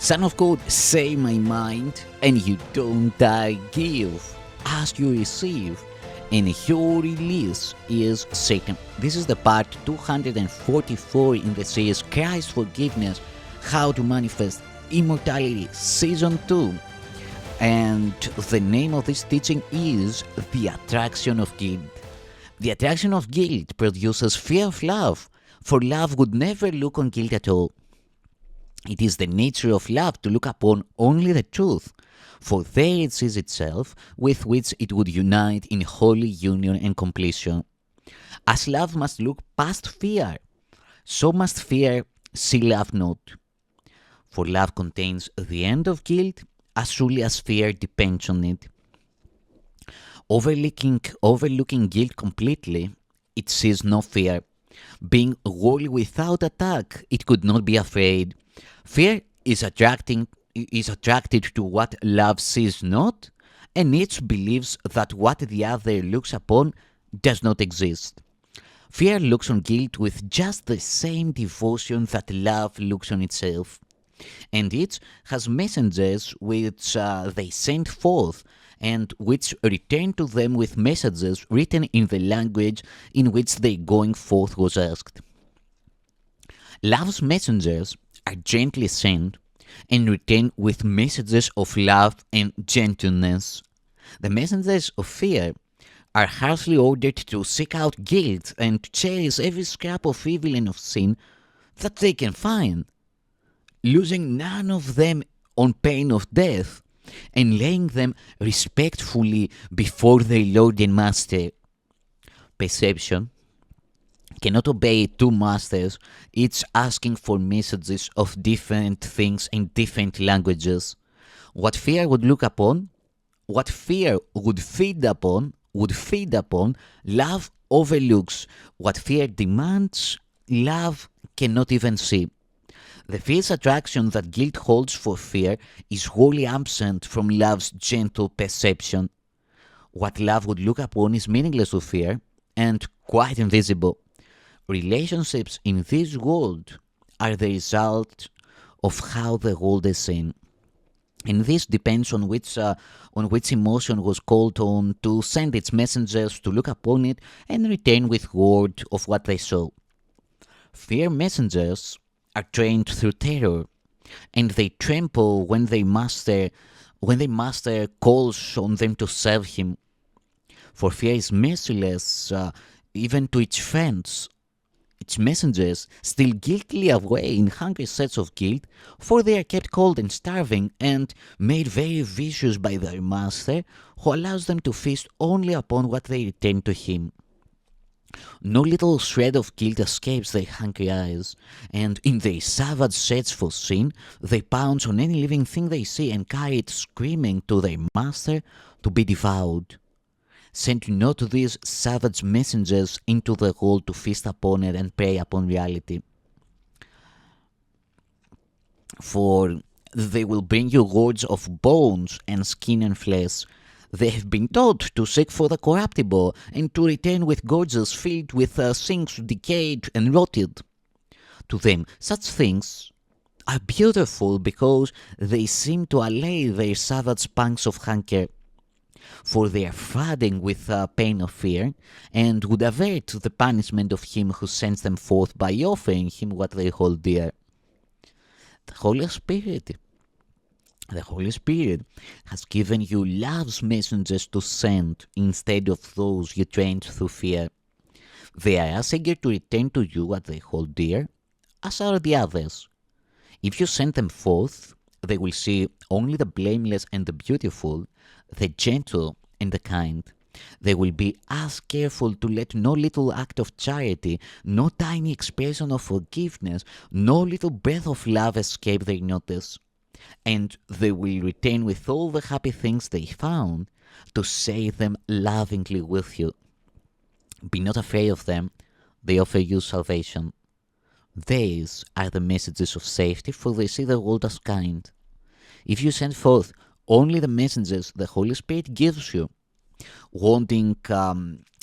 Son of God, say my mind, and you don't die. Give as you receive, and your release is Satan. This is the part 244 in the series Christ's Forgiveness, How to Manifest Immortality, Season 2. And the name of this teaching is The Attraction of Guilt. The attraction of guilt produces fear of love, for love would never look on guilt at all. It is the nature of love to look upon only the truth, for there it sees itself, with which it would unite in holy union and completion. As love must look past fear, so must fear see love not. For love contains the end of guilt, as truly as fear depends on it. Overlooking guilt completely, it sees no fear. Being wholly without attack, it could not be afraid. Fear is attracted to what love sees not, and each believes that what the other looks upon does not exist. Fear looks on guilt with just the same devotion that love looks on itself, and each has messengers which they send forth, and which return to them with messages written in the language in which their going forth was asked. Love's messengers are gently sent and return with messages of love and gentleness. The messengers of fear are harshly ordered to seek out guilt and to cherish every scrap of evil and of sin that they can find, losing none of them on pain of death, and laying them respectfully before their Lord and Master. Perception cannot obey two masters, each asking for messages of different things in different languages. What fear would look upon, what fear would feed upon, love overlooks. What fear demands, love cannot even see. The fierce attraction that guilt holds for fear is wholly absent from love's gentle perception. What love would look upon is meaningless to fear and quite invisible. Relationships in this world are the result of how the world is seen, and this depends on which emotion was called on to send its messengers to look upon it and return with word of what they saw. Fear messengers are trained through terror, and they tremble when their master calls on them to serve him. For fear is merciless even to its friends. Its messengers steal guiltily away in hungry sets of guilt, for they are kept cold and starving and made very vicious by their master, who allows them to feast only upon what they return to him. No little shred of guilt escapes their hungry eyes, and in their savage search for sin, they pounce on any living thing they see and carry it screaming to their master to be devoured. Send not these savage messengers into the world to feast upon it and prey upon reality. For they will bring you words of bones and skin and flesh. They have been taught to seek for the corruptible and to return with gorges filled with things decayed and rotted. To them, such things are beautiful because they seem to allay their savage pangs of hunger, for they are flooding with pain of fear, and would avert the punishment of him who sends them forth by offering him what they hold dear. The Holy Spirit has given you love's messengers to send instead of those you trained through fear. They are as eager to return to you what they hold dear as are the others. If you send them forth, they will see only the blameless and the beautiful, the gentle and the kind. They will be as careful to let no little act of charity, no tiny expression of forgiveness, no little breath of love escape their notice. And they will return with all the happy things they found to share them lovingly with you. Be not afraid of them, they offer you salvation. These are the messages of safety, for they see the world as kind. If you send forth only the messengers the Holy Spirit gives you, wanting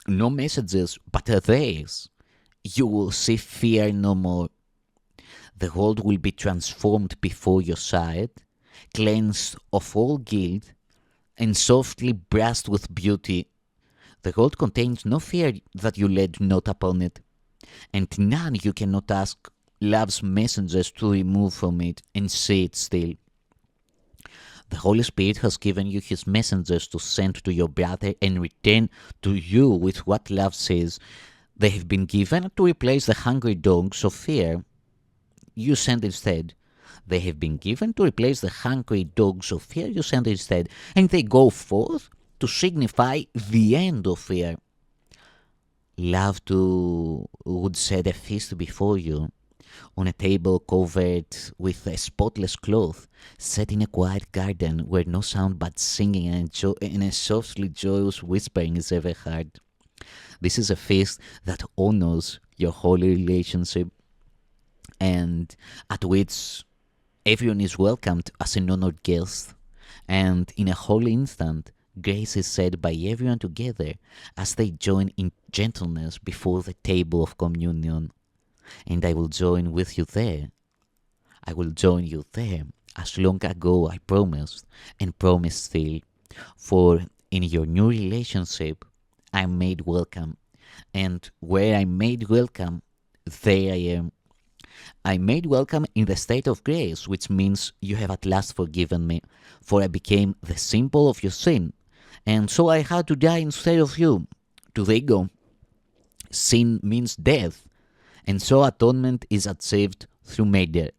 no messages but theirs, you will see fear no more. The world will be transformed before your sight, cleansed of all guilt, and softly brushed with beauty. The world contains no fear that you laid not upon it, and none you cannot ask love's messengers to remove from it and see it still. The Holy Spirit has given you his messengers to send to your brother and return to you with what love says. They have been given to replace the hungry dogs of fear you send instead. They have been given to replace the hungry dogs of fear you send instead, and they go forth to signify the end of fear. Love too would set a feast before you, on a table covered with a spotless cloth, set in a quiet garden where no sound but singing and a softly joyous whispering is ever heard. This is a feast that honors your holy relationship and at which everyone is welcomed as an honored guest. And in a holy instant, grace is said by everyone together as they join in gentleness before the table of communion. And I will join with you there. I will join you there, as long ago I promised, and promise still. For in your new relationship, I'm made welcome. And where I'm made welcome, there I am. I'm made welcome in the state of grace, which means you have at last forgiven me, for I became the symbol of your sin, and so I had to die instead of you. To the ego, sin means death, and so atonement is achieved through murder.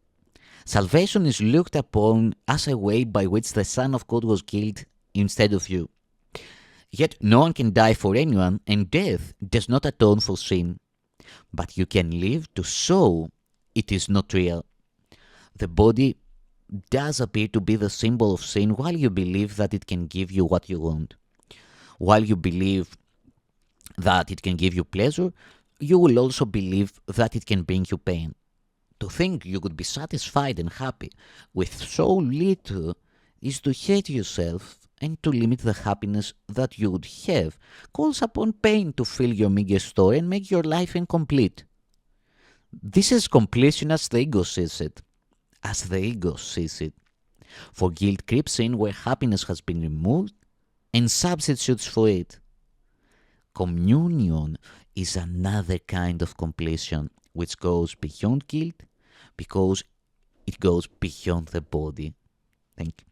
Salvation is looked upon as a way by which the Son of God was killed instead of you. Yet no one can die for anyone, and death does not atone for sin. But you can live to show it is not real. The body does appear to be the symbol of sin while you believe that it can give you what you want. While you believe that it can give you pleasure, you will also believe that it can bring you pain. To think you could be satisfied and happy with so little is to hate yourself, and to limit the happiness that you would have calls upon pain to fill your meager store and make your life incomplete. This is completion as the ego sees it. As the ego sees it. For guilt creeps in where happiness has been removed and substitutes for it. Communion is another kind of completion which goes beyond guilt because it goes beyond the body. Thank you.